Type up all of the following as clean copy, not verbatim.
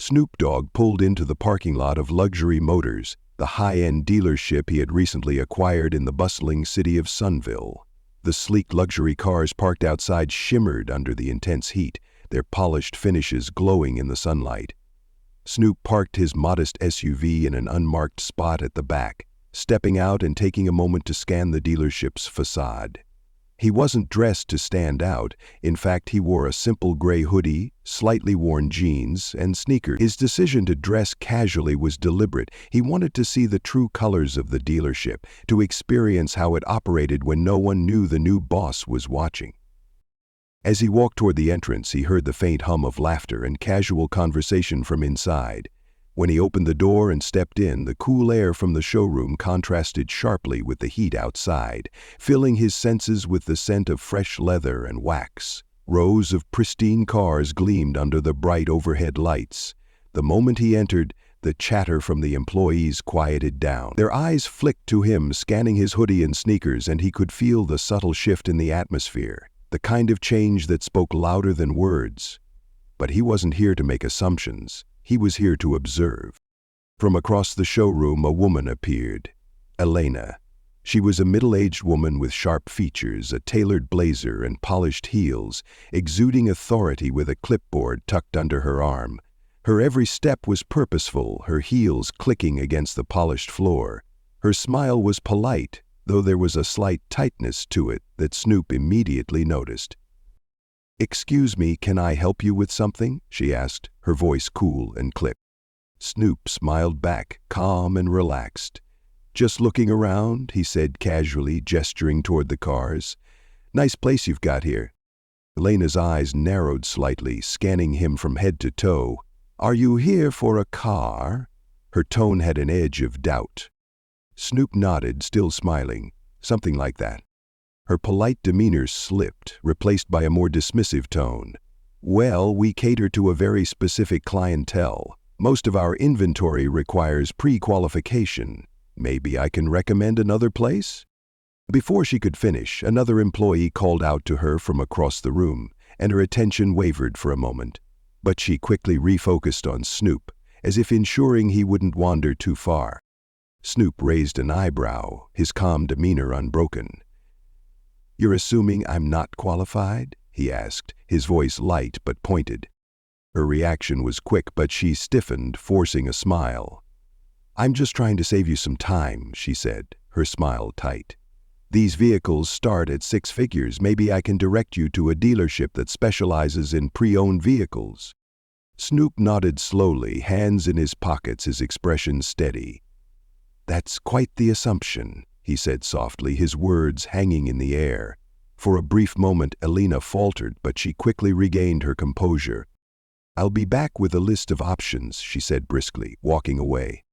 Snoop Dogg pulled into the parking lot of Luxury Motors, the high-end dealership he had recently acquired in the bustling city of Sunville. The sleek luxury cars parked outside shimmered under the intense heat, their polished finishes glowing in the sunlight. Snoop parked his modest SUV in an unmarked spot at the back, stepping out and taking a moment to scan the dealership's facade. He wasn't dressed to stand out. In fact, he wore a simple gray hoodie, slightly worn jeans, and sneakers. His decision to dress casually was deliberate. He wanted to see the true colors of the dealership, to experience how it operated when no one knew the new boss was watching. As he walked toward the entrance, he heard the faint hum of laughter and casual conversation from inside. When he opened the door and stepped in, the cool air from the showroom contrasted sharply with the heat outside, filling his senses with the scent of fresh leather and wax. Rows of pristine cars gleamed under the bright overhead lights. The moment he entered, the chatter from the employees quieted down. Their eyes flicked to him, scanning his hoodie and sneakers, and he could feel the subtle shift in the atmosphere, the kind of change that spoke louder than words. But he wasn't here to make assumptions. He was here to observe. From across the showroom, a woman appeared. Elena. She was a middle-aged woman with sharp features, a tailored blazer, and polished heels, exuding authority with a clipboard tucked under her arm. Her every step was purposeful, her heels clicking against the polished floor. Her smile was polite, though there was a slight tightness to it that Snoop immediately noticed. "Excuse me, can I help you with something?" she asked, her voice cool and clipped. Snoop smiled back, calm and relaxed. "Just looking around," he said casually, gesturing toward the cars. "Nice place you've got here." Elena's eyes narrowed slightly, scanning him from head to toe. "Are you here for a car?" Her tone had an edge of doubt. Snoop nodded, still smiling. "Something like that." Her polite demeanor slipped, replaced by a more dismissive tone. "Well, we cater to a very specific clientele. Most of our inventory requires pre-qualification. Maybe I can recommend another place?" Before she could finish, another employee called out to her from across the room, and her attention wavered for a moment. But she quickly refocused on Snoop, as if ensuring he wouldn't wander too far. Snoop raised an eyebrow, his calm demeanor unbroken. "You're assuming I'm not qualified?" he asked, his voice light but pointed. Her reaction was quick, but she stiffened, forcing a smile. "I'm just trying to save you some time," she said, her smile tight. "These vehicles start at 6 figures. Maybe I can direct you to a dealership that specializes in pre-owned vehicles." Snoop nodded slowly, hands in his pockets, his expression steady. "That's quite the assumption," he said softly, his words hanging in the air. For a brief moment, Elena faltered, but she quickly regained her composure. "I'll be back with a list of options," she said briskly, walking away.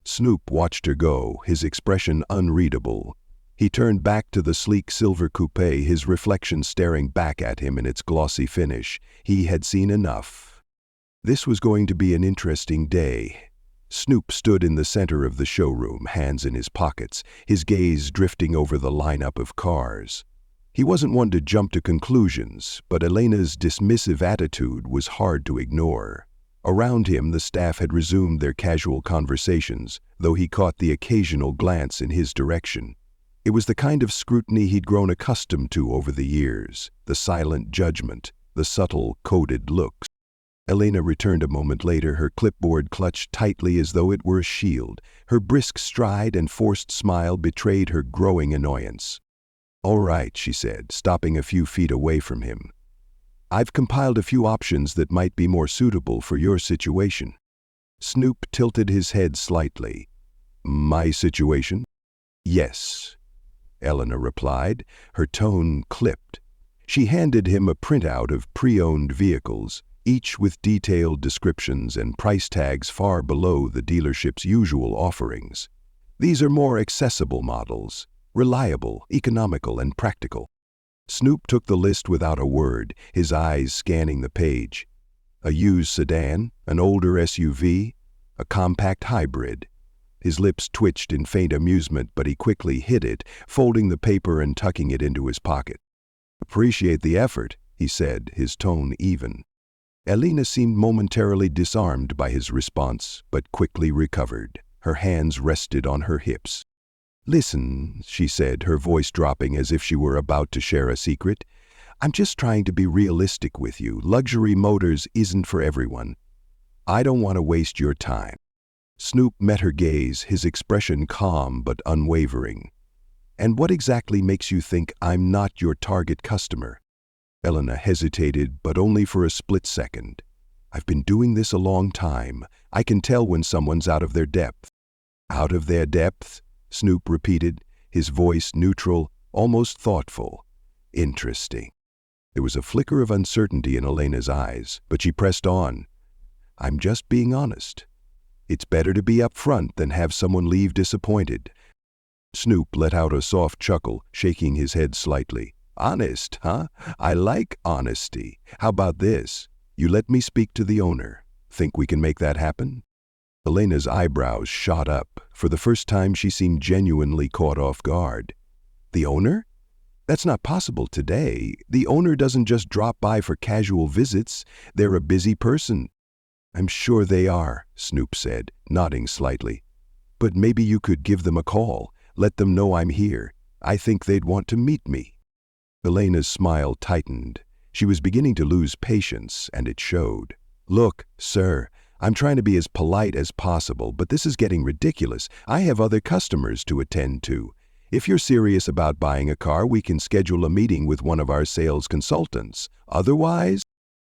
Snoop watched her go, his expression unreadable. He turned back to the sleek silver coupe, his reflection staring back at him in its glossy finish. He had seen enough. This was going to be an interesting day. Snoop stood in the center of the showroom, hands in his pockets, his gaze drifting over the lineup of cars. He wasn't one to jump to conclusions, but Elena's dismissive attitude was hard to ignore. Around him, the staff had resumed their casual conversations, though he caught the occasional glance in his direction. It was the kind of scrutiny he'd grown accustomed to over the years, the silent judgment, the subtle, coded looks. Elena returned a moment later, her clipboard clutched tightly as though it were a shield. Her brisk stride and forced smile betrayed her growing annoyance. "All right," she said, stopping a few feet away from him. "I've compiled a few options that might be more suitable for your situation." Snoop tilted his head slightly. "My situation?" "Yes," Elena replied, her tone clipped. She handed him a printout of pre-owned vehicles, each with detailed descriptions and price tags far below the dealership's usual offerings. "These are more accessible models, reliable, economical, and practical." Snoop took the list without a word, his eyes scanning the page. A used sedan, an older SUV, a compact hybrid. His lips twitched in faint amusement, but he quickly hid it, folding the paper and tucking it into his pocket. "Appreciate the effort," he said, his tone even. Elena seemed momentarily disarmed by his response, but quickly recovered. Her hands rested on her hips. "Listen," she said, her voice dropping as if she were about to share a secret. "I'm just trying to be realistic with you. Luxury motors isn't for everyone. I don't want to waste your time." Snoop met her gaze, his expression calm but unwavering. "And what exactly makes you think I'm not your target customer?" Elena hesitated, but only for a split second. "I've been doing this a long time. I can tell when someone's out of their depth." "Out of their depth?" Snoop repeated, his voice neutral, almost thoughtful. "Interesting." There was a flicker of uncertainty in Elena's eyes, but she pressed on. "I'm just being honest. It's better to be upfront than have someone leave disappointed." Snoop let out a soft chuckle, shaking his head slightly. "Honest, huh? I like honesty. How about this? You let me speak to the owner. Think we can make that happen?" Elena's eyebrows shot up. For the first time, she seemed genuinely caught off guard. "The owner? That's not possible today. The owner doesn't just drop by for casual visits. They're a busy person." "I'm sure they are," Snoop said, nodding slightly. "But maybe you could give them a call. Let them know I'm here. I think they'd want to meet me." Elena's smile tightened. She was beginning to lose patience, and it showed. "Look, sir, I'm trying to be as polite as possible, but this is getting ridiculous. I have other customers to attend to. If you're serious about buying a car, we can schedule a meeting with one of our sales consultants. Otherwise—"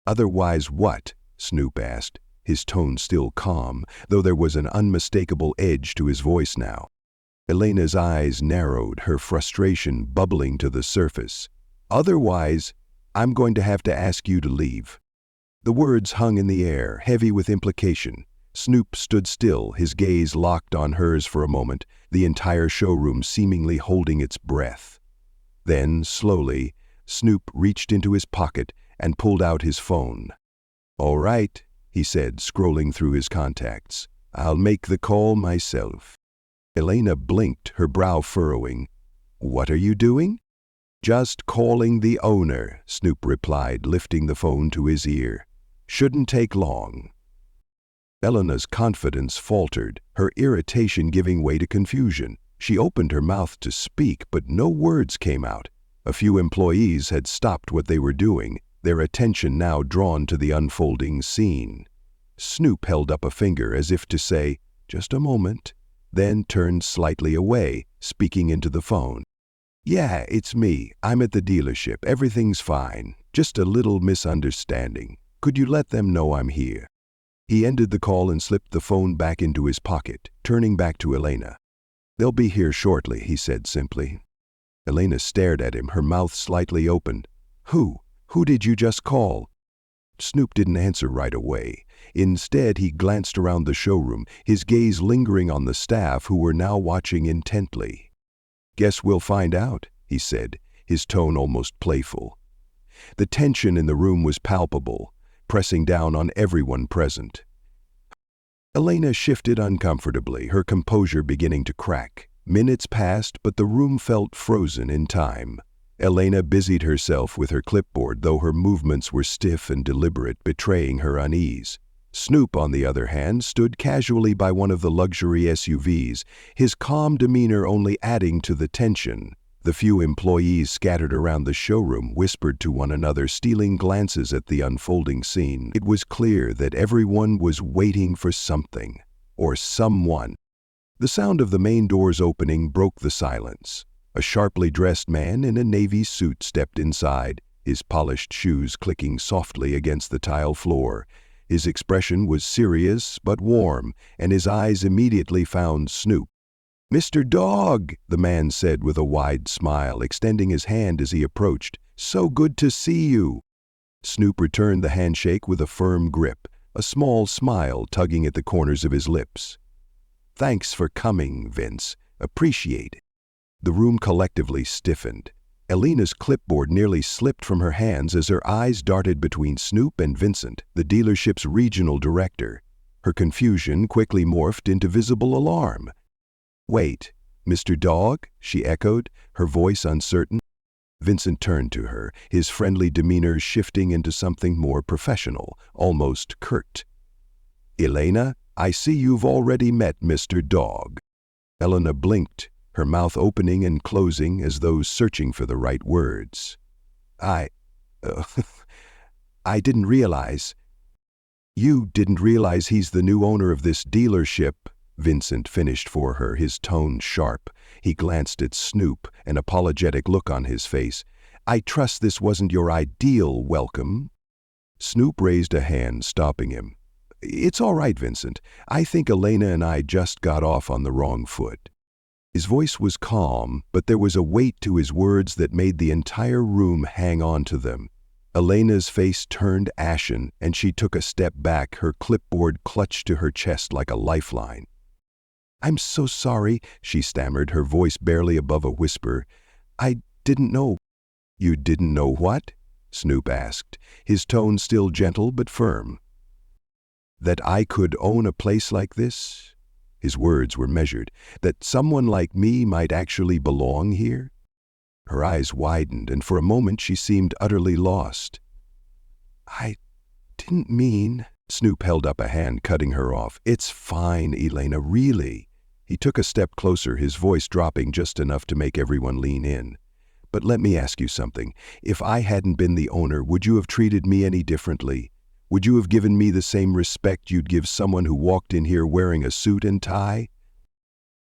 "Otherwise what?" Snoop asked, his tone still calm, though there was an unmistakable edge to his voice now. Elena's eyes narrowed, her frustration bubbling to the surface. "Otherwise, I'm going to have to ask you to leave." The words hung in the air, heavy with implication. Snoop stood still, his gaze locked on hers for a moment, the entire showroom seemingly holding its breath. Then, slowly, Snoop reached into his pocket and pulled out his phone. "All right," he said, scrolling through his contacts. "I'll make the call myself." Elena blinked, her brow furrowing. "What are you doing?" "Just calling the owner," Snoop replied, lifting the phone to his ear. "Shouldn't take long." Elena's confidence faltered, her irritation giving way to confusion. She opened her mouth to speak, but no words came out. A few employees had stopped what they were doing, their attention now drawn to the unfolding scene. Snoop held up a finger as if to say, "Just a moment," then turned slightly away, speaking into the phone. "Yeah, it's me. I'm at the dealership. Everything's fine. Just a little misunderstanding. Could you let them know I'm here?" He ended the call and slipped the phone back into his pocket, turning back to Elena. "They'll be here shortly," he said simply. Elena stared at him, her mouth slightly open. Who did you just call?" Snoop didn't answer right away. Instead, he glanced around the showroom, his gaze lingering on the staff who were now watching intently. "Guess we'll find out," he said, his tone almost playful. The tension in the room was palpable, pressing down on everyone present. Elena shifted uncomfortably, her composure beginning to crack. Minutes passed, but the room felt frozen in time. Elena busied herself with her clipboard, though her movements were stiff and deliberate, betraying her unease. Snoop, on the other hand, stood casually by one of the luxury SUVs, his calm demeanor only adding to the tension. The few employees scattered around the showroom whispered to one another, stealing glances at the unfolding scene. It was clear that everyone was waiting for something, or someone. The sound of the main doors opening broke the silence. A sharply dressed man in a navy suit stepped inside, his polished shoes clicking softly against the tile floor. His expression was serious but warm, and his eyes immediately found Snoop. "Mr. Dogg," the man said with a wide smile, extending his hand as he approached. "So good to see you." Snoop returned the handshake with a firm grip, a small smile tugging at the corners of his lips. "Thanks for coming, Vince. Appreciate it." The room collectively stiffened. Elena's clipboard nearly slipped from her hands as her eyes darted between Snoop and Vincent, the dealership's regional director. Her confusion quickly morphed into visible alarm. "Wait, Mr. Dogg?" she echoed, her voice uncertain. Vincent turned to her, his friendly demeanor shifting into something more professional, almost curt. "Elena, I see you've already met Mr. Dogg." Elena blinked, her mouth opening and closing as though searching for the right words. I I didn't realize." "You didn't realize he's the new owner of this dealership," Vincent finished for her, his tone sharp. He glanced at Snoop, an apologetic look on his face. "I trust this wasn't your ideal welcome." Snoop raised a hand, stopping him. "It's all right, Vincent. I think Elena and I just got off on the wrong foot." His voice was calm, but there was a weight to his words that made the entire room hang on to them. Elena's face turned ashen, and she took a step back, her clipboard clutched to her chest like a lifeline. "I'm so sorry," she stammered, her voice barely above a whisper. "I didn't know." "You didn't know what?" Snoop asked, his tone still gentle but firm. "That I could own a place like this?" His words were measured. "That someone like me might actually belong here?" Her eyes widened, and for a moment she seemed utterly lost. "I didn't mean—" Snoop held up a hand, cutting her off. "It's fine, Elena, really." He took a step closer, his voice dropping just enough to make everyone lean in. "But let me ask you something. If I hadn't been the owner, would you have treated me any differently? Would you have given me the same respect you'd give someone who walked in here wearing a suit and tie?"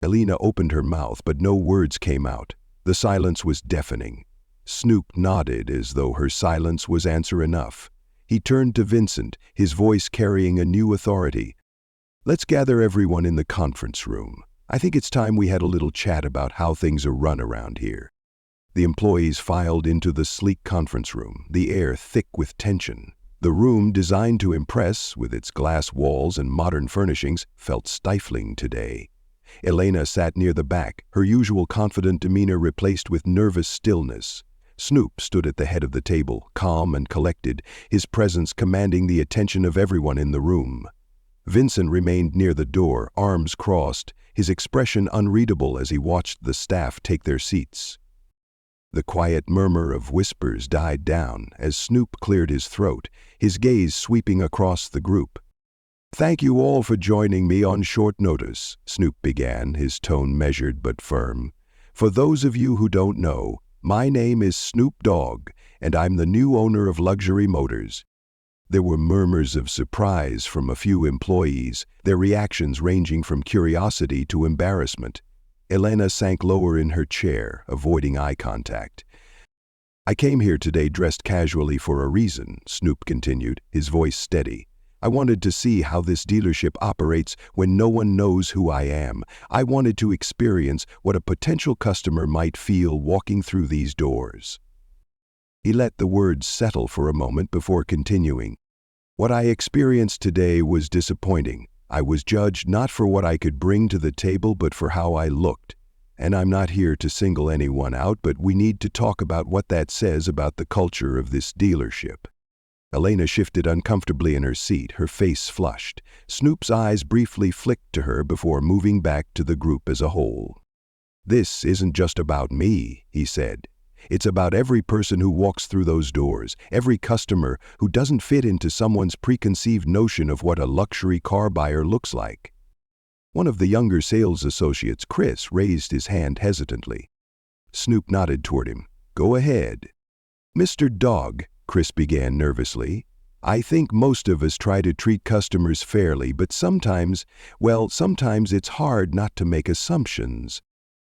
Elena opened her mouth, but no words came out. The silence was deafening. Snoop nodded as though her silence was answer enough. He turned to Vincent, his voice carrying a new authority. "Let's gather everyone in the conference room. I think it's time we had a little chat about how things are run around here." The employees filed into the sleek conference room, the air thick with tension. The room, designed to impress, with its glass walls and modern furnishings, felt stifling today. Elena sat near the back, her usual confident demeanor replaced with nervous stillness. Snoop stood at the head of the table, calm and collected, his presence commanding the attention of everyone in the room. Vincent remained near the door, arms crossed, his expression unreadable as he watched the staff take their seats. The quiet murmur of whispers died down as Snoop cleared his throat, his gaze sweeping across the group. "Thank you all for joining me on short notice," Snoop began, his tone measured but firm. "For those of you who don't know, my name is Snoop Dogg, and I'm the new owner of Luxury Motors." There were murmurs of surprise from a few employees, their reactions ranging from curiosity to embarrassment. Elena sank lower in her chair, avoiding eye contact. "I came here today dressed casually for a reason," Snoop continued, his voice steady. "I wanted to see how this dealership operates when no one knows who I am. I wanted to experience what a potential customer might feel walking through these doors." He let the words settle for a moment before continuing. "What I experienced today was disappointing. I was judged not for what I could bring to the table but for how I looked. And I'm not here to single anyone out, but we need to talk about what that says about the culture of this dealership." Elena shifted uncomfortably in her seat, her face flushed. Snoop's eyes briefly flicked to her before moving back to the group as a whole. "This isn't just about me," he said. "It's about every person who walks through those doors, every customer who doesn't fit into someone's preconceived notion of what a luxury car buyer looks like." One of the younger sales associates, Chris, raised his hand hesitantly. Snoop nodded toward him. "Go ahead." "Mr. Dogg," Chris began nervously, "I think most of us try to treat customers fairly, but sometimes it's hard not to make assumptions."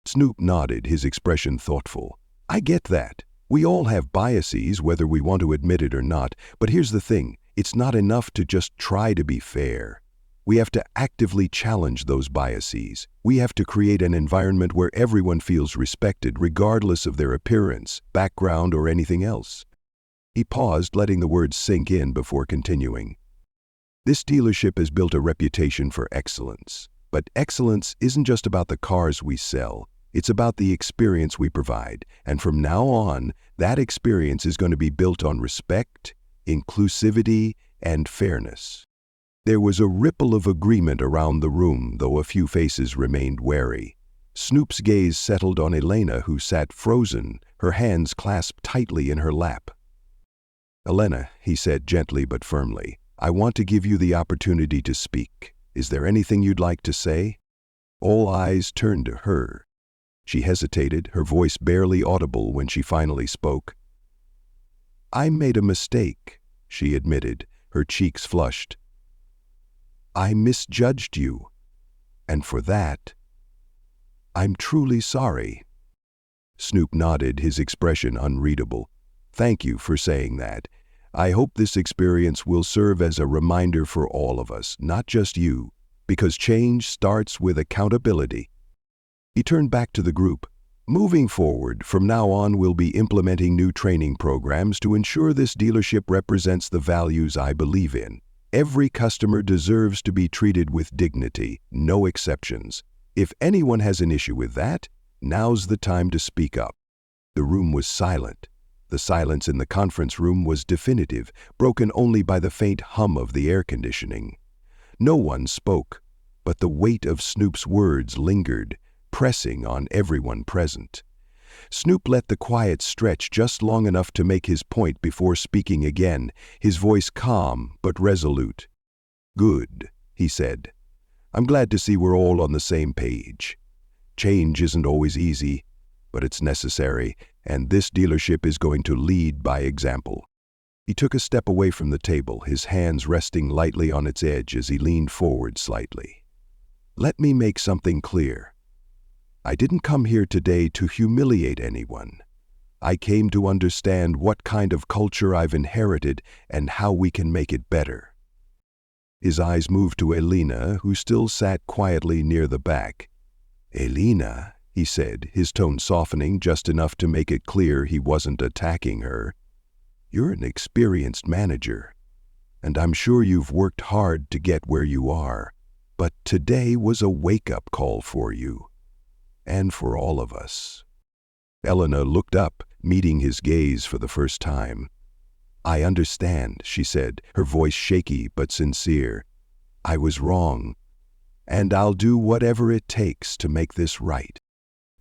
Snoop nodded, his expression thoughtful. "I get that. We all have biases, whether we want to admit it or not, but here's the thing, it's not enough to just try to be fair. We have to actively challenge those biases. We have to create an environment where everyone feels respected regardless of their appearance, background, or anything else." He paused, letting the words sink in before continuing. "This dealership has built a reputation for excellence. But excellence isn't just about the cars we sell. It's about the experience we provide. And from now on, that experience is going to be built on respect, inclusivity, and fairness." There was a ripple of agreement around the room, though a few faces remained wary. Snoop's gaze settled on Elena, who sat frozen, her hands clasped tightly in her lap. "Elena," he said gently but firmly, "I want to give you the opportunity to speak. Is there anything you'd like to say?" All eyes turned to her. She hesitated, her voice barely audible when she finally spoke. "I made a mistake," she admitted, her cheeks flushed. "I misjudged you, and for that, I'm truly sorry." Snoop nodded, his expression unreadable. "Thank you for saying that. I hope this experience will serve as a reminder for all of us, not just you, because change starts with accountability." He turned back to the group. "Moving forward, from now on we'll be implementing new training programs to ensure this dealership represents the values I believe in. Every customer deserves to be treated with dignity, no exceptions. If anyone has an issue with that, now's the time to speak up." The room was silent. The silence in the conference room was definitive, broken only by the faint hum of the air conditioning. No one spoke, but the weight of Snoop's words lingered, pressing on everyone present. Snoop let the quiet stretch just long enough to make his point before speaking again, his voice calm but resolute. "Good," he said. "I'm glad to see we're all on the same page. Change isn't always easy, but it's necessary, and this dealership is going to lead by example." He took a step away from the table, his hands resting lightly on its edge as he leaned forward slightly. "Let me make something clear. I didn't come here today to humiliate anyone. I came to understand what kind of culture I've inherited and how we can make it better." His eyes moved to Elena, who still sat quietly near the back. "Elena," he said, his tone softening just enough to make it clear he wasn't attacking her, "you're an experienced manager, and I'm sure you've worked hard to get where you are, but today was a wake-up call for you, and for all of us." Elena looked up, meeting his gaze for the first time. "I understand," she said, her voice shaky but sincere. "I was wrong, and I'll do whatever it takes to make this right."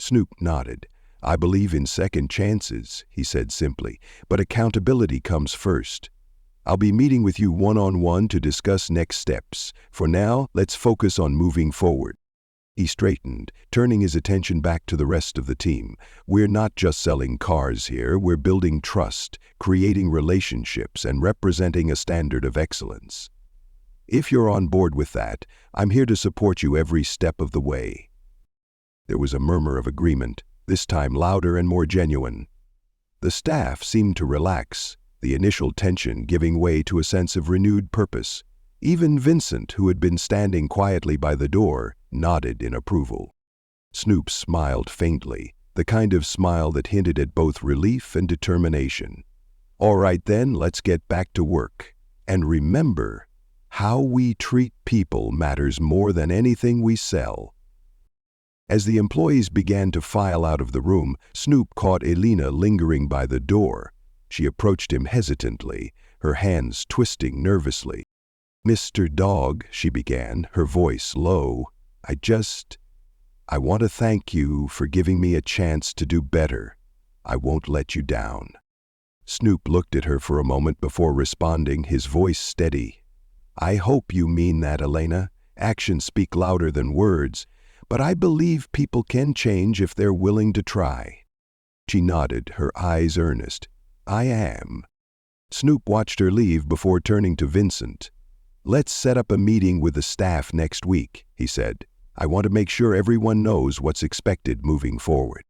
Snoop nodded. "I believe in second chances," he said simply, "but accountability comes first. I'll be meeting with you one-on-one to discuss next steps. For now, let's focus on moving forward." He straightened, turning his attention back to the rest of the team. "We're not just selling cars here, we're building trust, creating relationships, and representing a standard of excellence. If you're on board with that, I'm here to support you every step of the way." There was a murmur of agreement, this time louder and more genuine. The staff seemed to relax, the initial tension giving way to a sense of renewed purpose. Even Vincent, who had been standing quietly by the door, nodded in approval. Snoop smiled faintly, the kind of smile that hinted at both relief and determination. "All right then, let's get back to work. And remember, how we treat people matters more than anything we sell." As the employees began to file out of the room, Snoop caught Elena lingering by the door. She approached him hesitantly, her hands twisting nervously. "Mr. Dogg," she began, her voice low, I want to thank you for giving me a chance to do better. I won't let you down." Snoop looked at her for a moment before responding, his voice steady. "I hope you mean that, Elena. Actions speak louder than words, but I believe people can change if they're willing to try." She nodded, her eyes earnest. "I am." Snoop watched her leave before turning to Vincent. "Let's set up a meeting with the staff next week," he said. "I want to make sure everyone knows what's expected moving forward."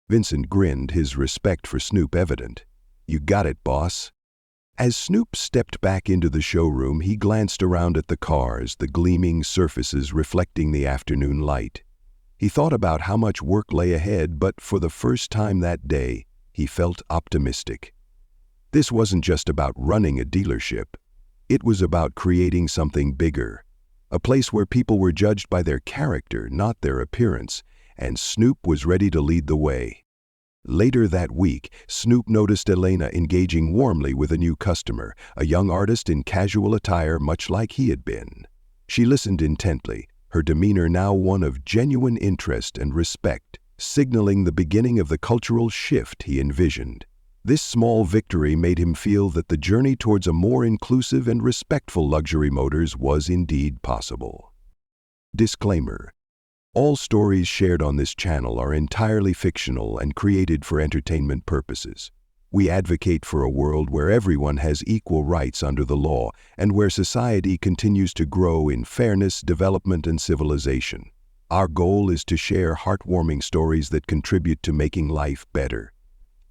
Vincent grinned, his respect for Snoop evident. "You got it, boss." As Snoop stepped back into the showroom, he glanced around at the cars, the gleaming surfaces reflecting the afternoon light. He thought about how much work lay ahead, but for the first time that day, he felt optimistic. This wasn't just about running a dealership. It was about creating something bigger, a place where people were judged by their character, not their appearance, and Snoop was ready to lead the way. Later that week, Snoop noticed Elena engaging warmly with a new customer, a young artist in casual attire much like he had been. She listened intently, her demeanor now one of genuine interest and respect, signaling the beginning of the cultural shift he envisioned. This small victory made him feel that the journey towards a more inclusive and respectful luxury motors was indeed possible. Disclaimer: all stories shared on this channel are entirely fictional and created for entertainment purposes. We advocate for a world where everyone has equal rights under the law and where society continues to grow in fairness, development, and civilization. Our goal is to share heartwarming stories that contribute to making life better.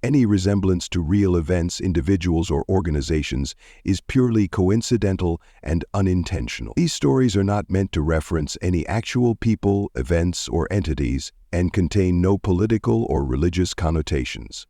Any resemblance to real events, individuals, or organizations is purely coincidental and unintentional. These stories are not meant to reference any actual people, events, or entities and contain no political or religious connotations.